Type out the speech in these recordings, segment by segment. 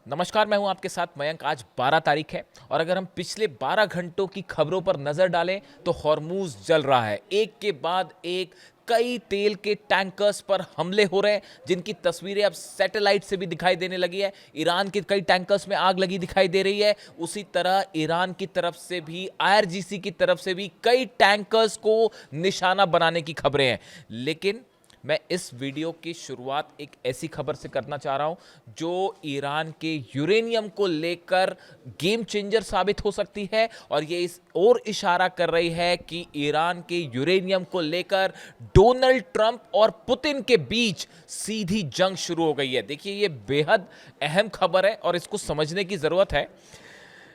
नमस्कार, मैं हूं आपके साथ मयंक। आज 12 तारीख है और अगर हम पिछले 12 घंटों की खबरों पर नजर डालें तो हॉर्मूज जल रहा है। एक के बाद एक कई तेल के टैंकर्स पर हमले हो रहे हैं, जिनकी तस्वीरें अब सैटेलाइट से भी दिखाई देने लगी है। ईरान के कई टैंकर्स में आग लगी दिखाई दे रही है। उसी तरह ईरान की तरफ से भी, आईआरजीसी की तरफ से भी कई टैंकर्स को निशाना बनाने की खबरें हैं। लेकिन मैं इस वीडियो की शुरुआत एक ऐसी खबर से करना चाह रहा हूं जो ईरान के यूरेनियम को लेकर गेम चेंजर साबित हो सकती है, और ये इस ओर इशारा कर रही है कि ईरान के यूरेनियम को लेकर डोनाल्ड ट्रंप और पुतिन के बीच सीधी जंग शुरू हो गई है। देखिए, ये बेहद अहम खबर है और इसको समझने की जरूरत है।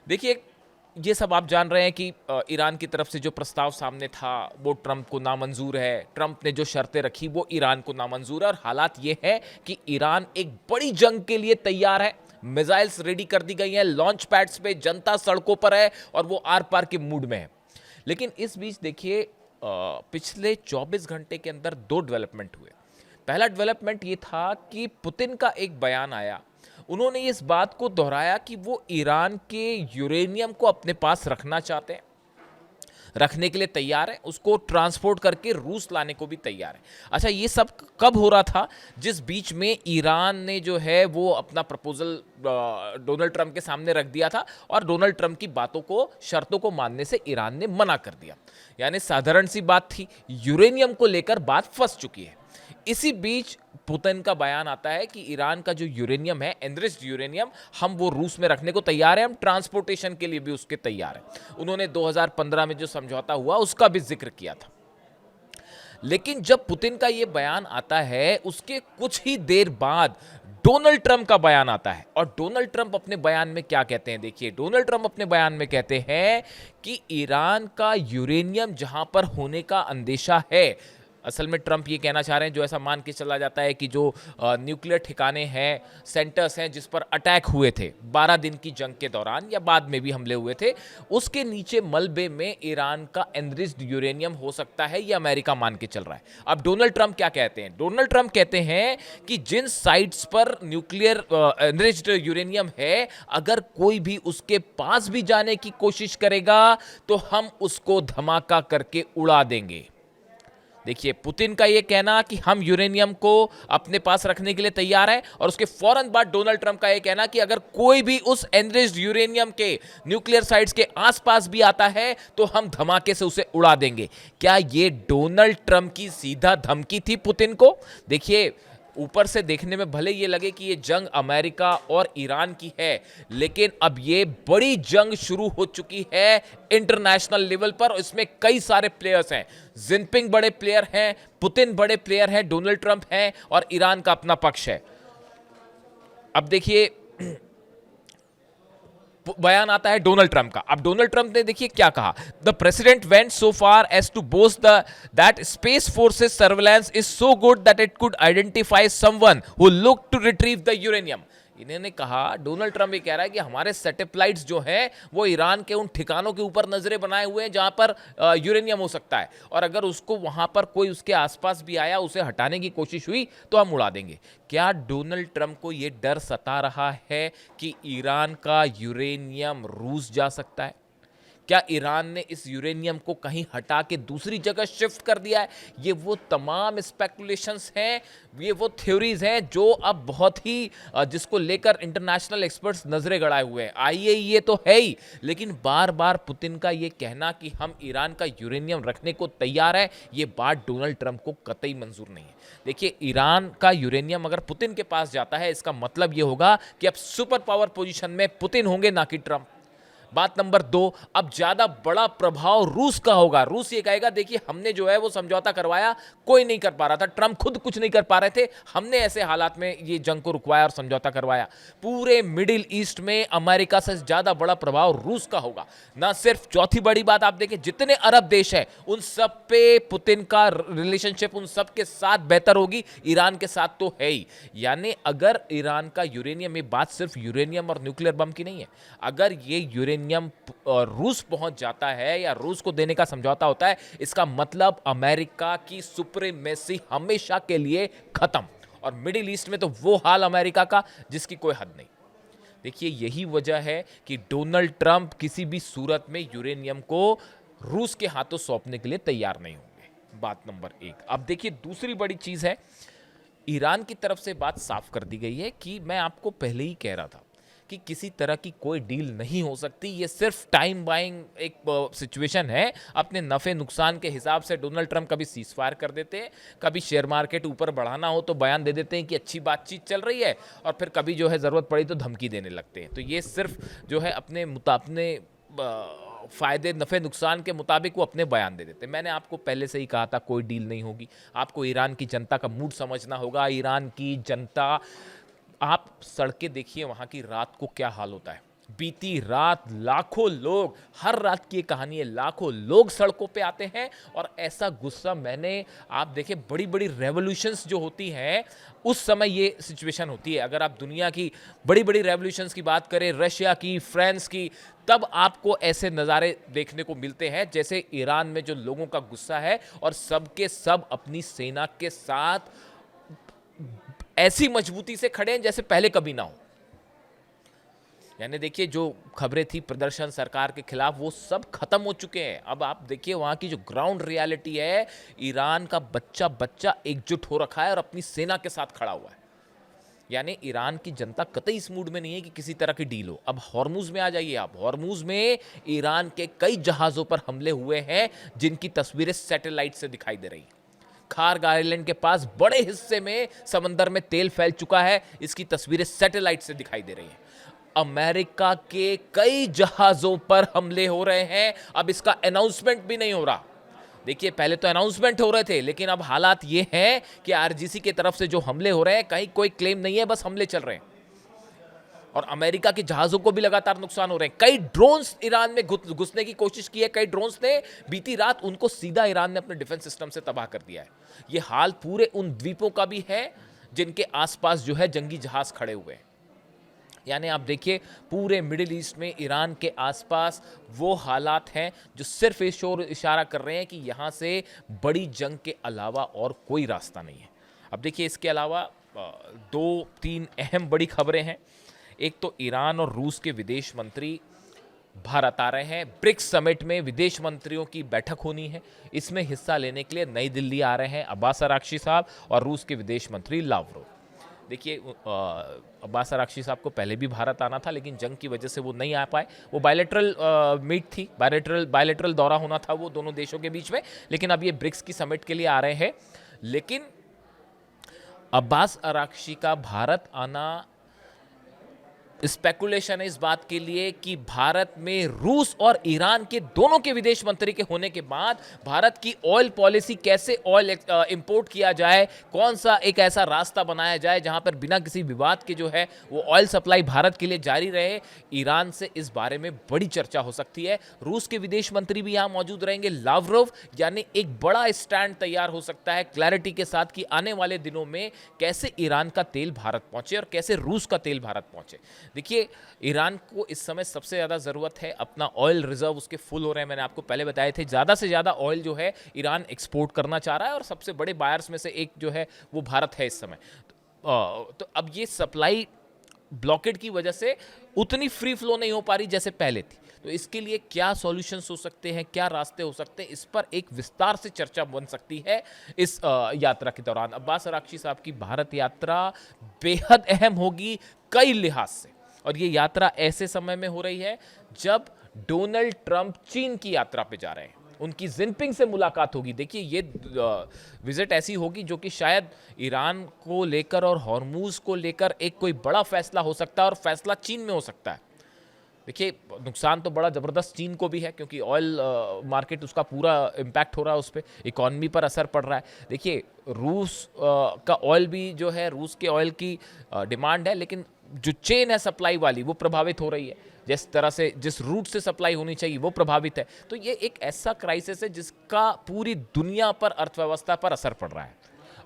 देखिए, ये सब आप जान रहे हैं कि ईरान की तरफ से जो प्रस्ताव सामने था वो ट्रंप को नामंजूर है। ट्रंप ने जो शर्तें रखी वो ईरान को नामंजूर है, और हालात ये है कि ईरान एक बड़ी जंग के लिए तैयार है। मिसाइल्स रेडी कर दी गई हैं, लॉन्च पैड्स पे, जनता सड़कों पर है और वो आर पार के मूड में है। लेकिन इस बीच देखिए, पिछले 24 घंटे के अंदर दो डेवलपमेंट हुए। पहला डेवलपमेंट ये था कि पुतिन का एक बयान आया। उन्होंने इस बात को दोहराया कि वो ईरान के यूरेनियम को अपने पास रखना चाहते हैं, रखने के लिए तैयार है, उसको ट्रांसपोर्ट करके रूस लाने को भी तैयार है। अच्छा, ये सब कब हो रहा था? जिस बीच में ईरान ने जो है वो अपना प्रपोजल डोनाल्ड ट्रंप के सामने रख दिया था, और डोनाल्ड ट्रंप की बातों को, शर्तों को मानने से ईरान ने मना कर दिया। यानी साधारण सी बात थी, यूरेनियम को लेकर बात फंस चुकी है। इसी बीच पुतिन का बयान आता है कि ईरान का जो यूरेनियम है, एनरिच्ड यूरेनियम, हम वो रूस में रखने को तैयार हैं, हम ट्रांसपोर्टेशन के लिए भी उसके तैयार हैं। उन्होंने 2015 में जो समझौता हुआ उसका भी जिक्र किया था। लेकिन जब पुतिन का ये बयान आता है, उसके कुछ ही देर बाद डोनाल्ड ट्रंप का बयान आता है। और डोनाल्ड ट्रंप अपने बयान में क्या कहते हैं? देखिए, डोनाल्ड ट्रंप अपने बयान में कहते हैं कि ईरान का यूरेनियम जहां पर होने का अंदेशा है, असल में ट्रंप ये कहना चाह रहे हैं, जो ऐसा मान के चला जाता है कि जो न्यूक्लियर ठिकाने हैं, सेंटर्स हैं जिस पर अटैक हुए थे 12 दिन की जंग के दौरान या बाद में भी हमले हुए थे, उसके नीचे मलबे में ईरान का एनरिच्ड यूरेनियम हो सकता है, ये अमेरिका मान के चल रहा है। अब डोनाल्ड ट्रंप क्या कहते हैं? डोनाल्ड ट्रंप कहते हैं कि जिन साइट्स पर न्यूक्लियर एनरिच्ड यूरेनियम है, अगर कोई भी उसके पास भी जाने की कोशिश करेगा तो हम उसको धमाका करके उड़ा देंगे। देखिए, पुतिन का यह कहना कि हम यूरेनियम को अपने पास रखने के लिए तैयार हैं, और उसके फौरन बाद डोनाल्ड ट्रंप का यह कहना कि अगर कोई भी उस एनरिच्ड यूरेनियम के न्यूक्लियर साइट्स के आसपास भी आता है तो हम धमाके से उसे उड़ा देंगे। क्या यह डोनाल्ड ट्रंप की सीधा धमकी थी पुतिन को? देखिए, ऊपर से देखने में भले ये लगे कि ये जंग अमेरिका और ईरान की है, लेकिन अब ये बड़ी जंग शुरू हो चुकी है इंटरनेशनल लेवल पर। इसमें कई सारे प्लेयर्स हैं। जिनपिंग बड़े प्लेयर हैं, पुतिन बड़े प्लेयर हैं, डोनाल्ड ट्रंप हैं, और ईरान का अपना पक्ष है। अब देखिए, बयान आता है डोनाल्ड ट्रंप का। अब डोनाल्ड ट्रंप ने देखिए क्या कहा। The president went so far as to boast that space forces surveillance is so good that it could identify someone who look to retrieve the uranium. इन्होंने कहा, डोनाल्ड ट्रंप ये कह रहा है कि हमारे सैटेलाइट्स जो हैं वो ईरान के उन ठिकानों के ऊपर नजरें बनाए हुए हैं जहां पर यूरेनियम हो सकता है, और अगर उसको वहां पर कोई उसके आसपास भी आया, उसे हटाने की कोशिश हुई तो हम उड़ा देंगे। क्या डोनाल्ड ट्रंप को यह डर सता रहा है कि ईरान का यूरेनियम रूस जा सकता है? क्या ईरान ने इस यूरेनियम को कहीं हटा के दूसरी जगह शिफ्ट कर दिया है? ये वो तमाम स्पेकुलेशंस हैं, ये वो थ्योरीज हैं जो अब बहुत ही जिसको लेकर इंटरनेशनल एक्सपर्ट्स नजरें गड़ाए हुए हैं। आईएईए तो है ही, लेकिन बार बार पुतिन का ये कहना कि हम ईरान का यूरेनियम रखने को तैयार है, ये बात डोनाल्ड ट्रंप को कतई मंजूर नहीं है। देखिए, ईरान का यूरेनियम अगर पुतिन के पास जाता है, इसका मतलब ये होगा कि अब सुपर पावर पोजीशन में पुतिन होंगे, ना कि ट्रंप। बात नंबर 2, अब ज्यादा बड़ा प्रभाव रूस का होगा। रूस ये कहेगा, देखिए हमने जो है वो समझौता करवाया, कोई नहीं कर पा रहा था, ट्रंप खुद कुछ नहीं कर पा रहे थे, हमने ऐसे हालात में ये जंग को रुकवाया और समझौता करवाया। पूरे मिडिल ईस्ट में अमेरिका से ज्यादा बड़ा प्रभाव रूस का होगा। ना सिर्फ, चौथी बड़ी बात आप देखें, जितने अरब देश हैं उन सब पे पुतिन का रिलेशनशिप उन सब के साथ बेहतर होगी, ईरान के साथ तो है ही। यानी अगर ईरान का यूरेनियम, ये बात सिर्फ यूरेनियम और न्यूक्लियर बम की नहीं है, अगर ये यूरेनियम रूस पहुंच जाता है या रूस को देने का समझौता होता है, इसका मतलब अमेरिका की सुप्रीमेसी हमेशा के लिए खत्म। और मिडिल ईस्ट में तो वो हाल अमेरिका का जिसकी कोई हद नहीं। देखिए यही वजह है कि डोनाल्ड ट्रंप किसी भी सूरत में यूरेनियम को रूस के हाथों सौंपने के लिए तैयार नहीं होंगे। बात नंबर एक। अब देखिए दूसरी बड़ी चीज है, ईरान की तरफ से बात साफ कर दी गई है कि मैं आपको पहले ही कह रहा था कि किसी तरह की कोई डील नहीं हो सकती, ये सिर्फ टाइम बाइंग एक सिचुएशन है। अपने नफ़े नुकसान के हिसाब से डोनाल्ड ट्रंप कभी सीज फायर कर देते हैं, कभी शेयर मार्केट ऊपर बढ़ाना हो तो बयान दे देते हैं कि अच्छी बातचीत चल रही है, और फिर कभी जो है ज़रूरत पड़ी तो धमकी देने लगते हैं। तो ये सिर्फ जो है अपने फ़ायदे नफ़े नुकसान के मुताबिक वो अपने बयान दे देते हैं। मैंने आपको पहले से ही कहा था कोई डील नहीं होगी। आपको ईरान की जनता का मूड समझना होगा। ईरान की जनता, आप सड़कें देखिए वहाँ की, रात को क्या हाल होता है। बीती रात लाखों लोग, हर रात की ये कहानी है, लाखों लोग सड़कों पे आते हैं। और ऐसा गुस्सा मैंने, आप देखें बड़ी बड़ी रेवोल्यूशंस जो होती हैं उस समय ये सिचुएशन होती है। अगर आप दुनिया की बड़ी बड़ी रेवोल्यूशंस की बात करें, रशिया की, फ्रांस की, तब आपको ऐसे नज़ारे देखने को मिलते हैं जैसे ईरान में जो लोगों का गुस्सा है, और सबके सब अपनी सेना के साथ ऐसी मजबूती से खड़े हैं जैसे पहले कभी ना हो। यानी देखिए जो खबरें थी प्रदर्शन सरकार के खिलाफ, वो सब खत्म हो चुके हैं। अब आप देखिए वहां की जो ग्राउंड रियलिटी है, ईरान का बच्चा बच्चा एकजुट हो रखा है और अपनी सेना के साथ खड़ा हुआ है। यानी ईरान की जनता कतई इस मूड में नहीं है कि किसी तरह की डील हो। अब हॉर्मुज में आ जाइए आप। हॉर्मुज में ईरान के कई जहाजों पर हमले हुए हैं जिनकी तस्वीरें सैटेलाइट से दिखाई दे रही हैं। खार्ग आइलैंड के पास बड़े हिस्से में समंदर में तेल फैल चुका है, इसकी तस्वीरें सैटेलाइट से दिखाई दे रही हैं। अमेरिका के कई जहाजों पर हमले हो रहे हैं, अब इसका अनाउंसमेंट भी नहीं हो रहा। देखिए पहले तो अनाउंसमेंट हो रहे थे, लेकिन अब हालात ये हैं कि आरजीसी की तरफ से जो हमले हो रहे हैं, कहीं कोई क्लेम नहीं है, बस हमले चल रहे हैं। और अमेरिका के जहाजों को भी लगातार नुकसान हो रहे हैं। कई ड्रोन्स ईरान में घुसने की कोशिश की है, कई ड्रोन्स ने बीती रात उनको सीधा ईरान ने अपने डिफेंस सिस्टम से तबाह कर दिया है। ये हाल पूरे उन द्वीपों का भी है जिनके आसपास जो है जंगी जहाज खड़े हुए हैं। यानी आप देखिए पूरे मिडिल ईस्ट में ईरान के आसपास वो हालात हैं जो सिर्फ इस ओर इशारा कर रहे हैं कि यहाँ से बड़ी जंग के अलावा और कोई रास्ता नहीं है। अब देखिए इसके अलावा दो तीन अहम बड़ी खबरें हैं। एक तो ईरान और रूस के विदेश मंत्री भारत आ रहे हैं। ब्रिक्स समिट में विदेश मंत्रियों की बैठक होनी है। इसमें हिस्सा लेने के लिए नई दिल्ली आ रहे हैं अब्बास अराक्ची साहब और रूस के विदेश मंत्री लावरोव। देखिए अब्बास अराक्ची साहब को पहले भी भारत आना था, लेकिन जंग की वजह से वो नहीं आ पाए। वो बायलैटरल मीट थी, बायलैटरल दौरा होना था वो दोनों देशों के बीच में, लेकिन अब ये ब्रिक्स की समिट के लिए आ रहे हैं। लेकिन अब्बास अराक्ची का भारत आना स्पेकुलेशन है इस बात के लिए कि भारत में रूस और ईरान के दोनों के विदेश मंत्री के होने के बाद भारत की ऑयल पॉलिसी, कैसे ऑयल इंपोर्ट किया जाए, कौन सा एक ऐसा रास्ता बनाया जाए जहां पर बिना किसी विवाद के जो है वो ऑयल सप्लाई भारत के लिए जारी रहे, ईरान से इस बारे में बड़ी चर्चा हो सकती है। रूस के विदेश मंत्री भी यहां मौजूद रहेंगे, लावरोव। यानी एक बड़ा स्टैंड तैयार हो सकता है क्लैरिटी के साथ कि आने वाले दिनों में कैसे ईरान का तेल भारत पहुंचे और कैसे रूस का तेल भारत पहुंचे। देखिए ईरान को इस समय सबसे ज़्यादा ज़रूरत है, अपना ऑयल रिजर्व उसके फुल हो रहे हैं। मैंने आपको पहले बताए थे ज़्यादा से ज़्यादा ऑयल जो है ईरान एक्सपोर्ट करना चाह रहा है और सबसे बड़े बायर्स में से एक जो है वो भारत है इस समय। तो अब ये सप्लाई ब्लॉकेड की वजह से उतनी फ्री फ्लो नहीं हो पा रही जैसे पहले थी। तो इसके लिए क्या सॉल्यूशंस हो सकते हैं, क्या रास्ते हो सकते हैं, इस पर एक विस्तार से चर्चा बन सकती है इस यात्रा के दौरान। अब्बास अराक्ची साहब की भारत यात्रा बेहद अहम होगी कई लिहाज से, और ये यात्रा ऐसे समय में हो रही है जब डोनाल्ड ट्रंप चीन की यात्रा पे जा रहे हैं। उनकी जिनपिंग से मुलाकात होगी। देखिए ये विजिट ऐसी होगी जो कि शायद ईरान को लेकर और हॉर्मूज को लेकर एक कोई बड़ा फैसला हो सकता है, और फैसला चीन में हो सकता है। देखिए नुकसान तो बड़ा ज़बरदस्त चीन को भी है, क्योंकि ऑयल मार्केट उसका पूरा इम्पैक्ट हो रहा है, उस पर इकॉनमी पर असर पड़ रहा है। देखिए रूस का ऑयल भी जो है, रूस के ऑयल की डिमांड है, लेकिन जो चेन है सप्लाई वाली वो प्रभावित हो रही है। जिस तरह से, जिस रूट से सप्लाई होनी चाहिए वो प्रभावित है। तो ये एक ऐसा क्राइसिस है जिसका पूरी दुनिया पर, अर्थव्यवस्था पर असर पड़ रहा है,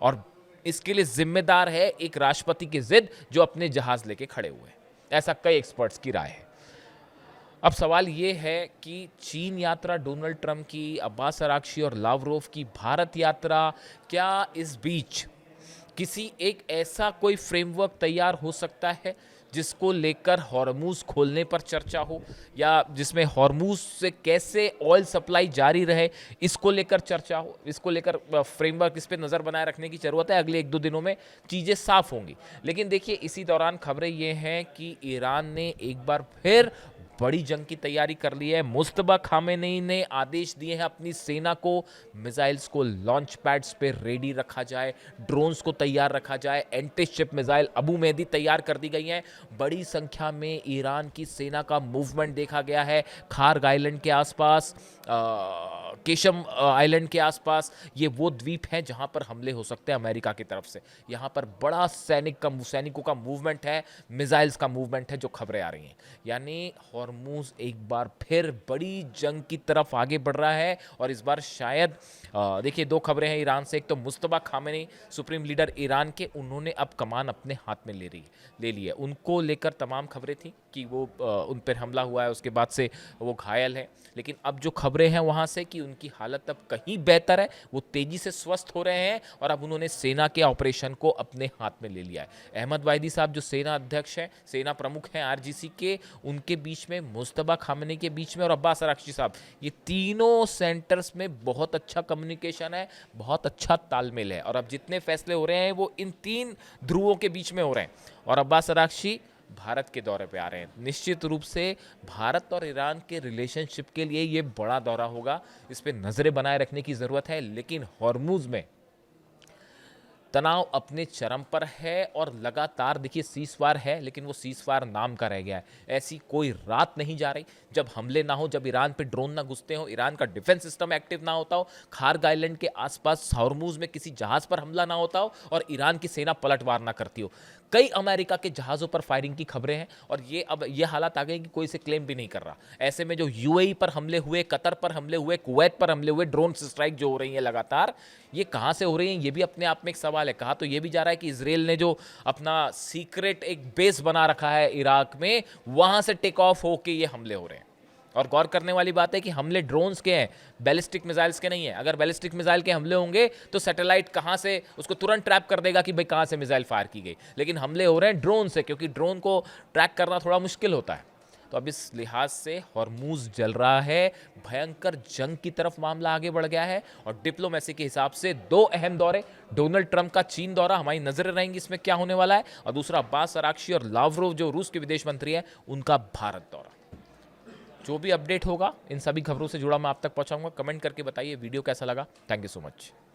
और इसके लिए जिम्मेदार है एक राष्ट्रपति की जिद जो अपने जहाज लेके खड़े हुए हैं। ऐसा कई एक्सपर्ट्स की राय है। अब सवाल ये है कि चीन यात्रा डोनाल्ड ट्रंप की, अब्बास अराक्ची और लावरोव की भारत यात्रा, क्या इस बीच किसी एक ऐसा कोई फ्रेमवर्क तैयार हो सकता है जिसको लेकर हॉर्मूज खोलने पर चर्चा हो, या जिसमें हॉर्मूज से कैसे ऑयल सप्लाई जारी रहे इसको लेकर चर्चा हो, इसको लेकर फ्रेमवर्क, इस पर नज़र बनाए रखने की ज़रूरत है। अगले 1-2 दिनों में चीज़ें साफ होंगी। लेकिन देखिए, इसी दौरान खबरें ये हैं कि ईरान ने एक बार फिर बड़ी जंग की तैयारी कर ली है। मुस्तबा खामेनी ने आदेश दिए हैं अपनी सेना को, मिसाइल्स को लॉन्च पैड्स पे रेडी रखा जाए, ड्रोन्स को तैयार रखा जाए। Anti ship missile Abu Mahdi तैयार कर दी गई हैं। बड़ी संख्या में ईरान की सेना का मूवमेंट देखा गया है खार्ग आइलैंड के आसपास, केशम आइलैंड के आसपास। ये वो द्वीप हैं जहां पर हमले हो सकते हैं अमेरिका की तरफ से। यहां पर बड़ा सैनिकों का मूवमेंट है, मिसाइल्स का मूवमेंट है, जो खबरें आ रही हैं। यानी हॉर्मूज एक बार फिर बड़ी जंग की तरफ आगे बढ़ रहा है। और इस बार शायद देखिए, 2 खबरें हैं ईरान से। एक तो मुस्तबा खामेनी, सुप्रीम लीडर ईरान के, उन्होंने अब कमान अपने हाथ में ले ली है। उनको लेकर तमाम खबरें थी कि वो उन पर हमला हुआ है, उसके बाद से वो घायल है। लेकिन अब जो खबरें हैं वहाँ से कि उनकी हालत अब कहीं बेहतर है, वो तेज़ी से स्वस्थ हो रहे हैं और अब उन्होंने सेना के ऑपरेशन को अपने हाथ में ले लिया है। अहमद वाहिदी साहब जो सेना अध्यक्ष हैं, सेना प्रमुख हैं आरजीसी के, उनके बीच में, मुस्तबा खामेनी के बीच में और अब्बास अराक्ची साहब, ये तीनों सेंटर्स में बहुत अच्छा कम्युनिकेशन है, बहुत अच्छा तालमेल है। और अब जितने फैसले हो रहे हैं वो इन 3 ध्रुवों के बीच में हो रहे हैं। और अब्बास अराक्ची भारत के दौरे पे आ रहे हैं। निश्चित रूप से भारत और ईरान के रिलेशनशिप के लिए ये बड़ा दौरा होगा, इस पे नज़रें बनाए रखने की ज़रूरत है। लेकिन हॉर्मूज में तनाव अपने चरम पर है और लगातार, देखिए, सीज़फायर है लेकिन वो सीज़फायर नाम का रह गया है। ऐसी कोई रात नहीं जा रही जब हमले ना हो, जब ईरान पे ड्रोन ना घुसते हो, ईरान का डिफेंस सिस्टम एक्टिव ना होता हो, खार्ग आइलैंड के आसपास हॉर्मूज में किसी जहाज पर हमला ना होता हो और ईरान की सेना पलटवार ना करती हो। कई अमेरिका के जहाज़ों पर फायरिंग की खबरें हैं और ये अब ये हालात आ गए कि कोई इसे क्लेम भी नहीं कर रहा। ऐसे में जो यूएई पर हमले हुए, कतर पर हमले हुए, कुवैत पर हमले हुए, ड्रोन स्ट्राइक जो हो रही है लगातार, ये कहाँ से हो रही हैं, ये भी अपने आप में एक सवाल है। कहा तो ये भी जा रहा है कि इजराइल ने जो अपना सीक्रेट एक बेस बना रखा है इराक में, वहाँ से टेक ऑफ होके ये हमले हो रहे हैं। और गौर करने वाली बात है कि हमले ड्रोन्स के हैं, बैलिस्टिक मिसाइल्स के नहीं है। अगर बैलिस्टिक मिसाइल के हमले होंगे तो सैटेलाइट कहां से उसको तुरंत ट्रैप कर देगा कि भाई कहां से मिसाइल फायर की गई। लेकिन हमले हो रहे हैं ड्रोन से, क्योंकि ड्रोन को ट्रैक करना थोड़ा मुश्किल होता है। तो अब इस लिहाज से हॉर्मूज जल रहा है, भयंकर जंग की तरफ मामला आगे बढ़ गया है। और डिप्लोमेसी के हिसाब से 2 अहम दौरे, डोनाल्ड ट्रंप का चीन दौरा, हमारी नजरें रहेंगी इसमें क्या होने वाला है, और दूसरा अब्बास अराक्ची और लावरोव जो रूस के विदेश मंत्री हैं, उनका भारत दौरा। जो भी अपडेट होगा इन सभी खबरों से जुड़ा मैं आप तक पहुंचाऊंगा। कमेंट करके बताइए वीडियो कैसा लगा। Thank you so much.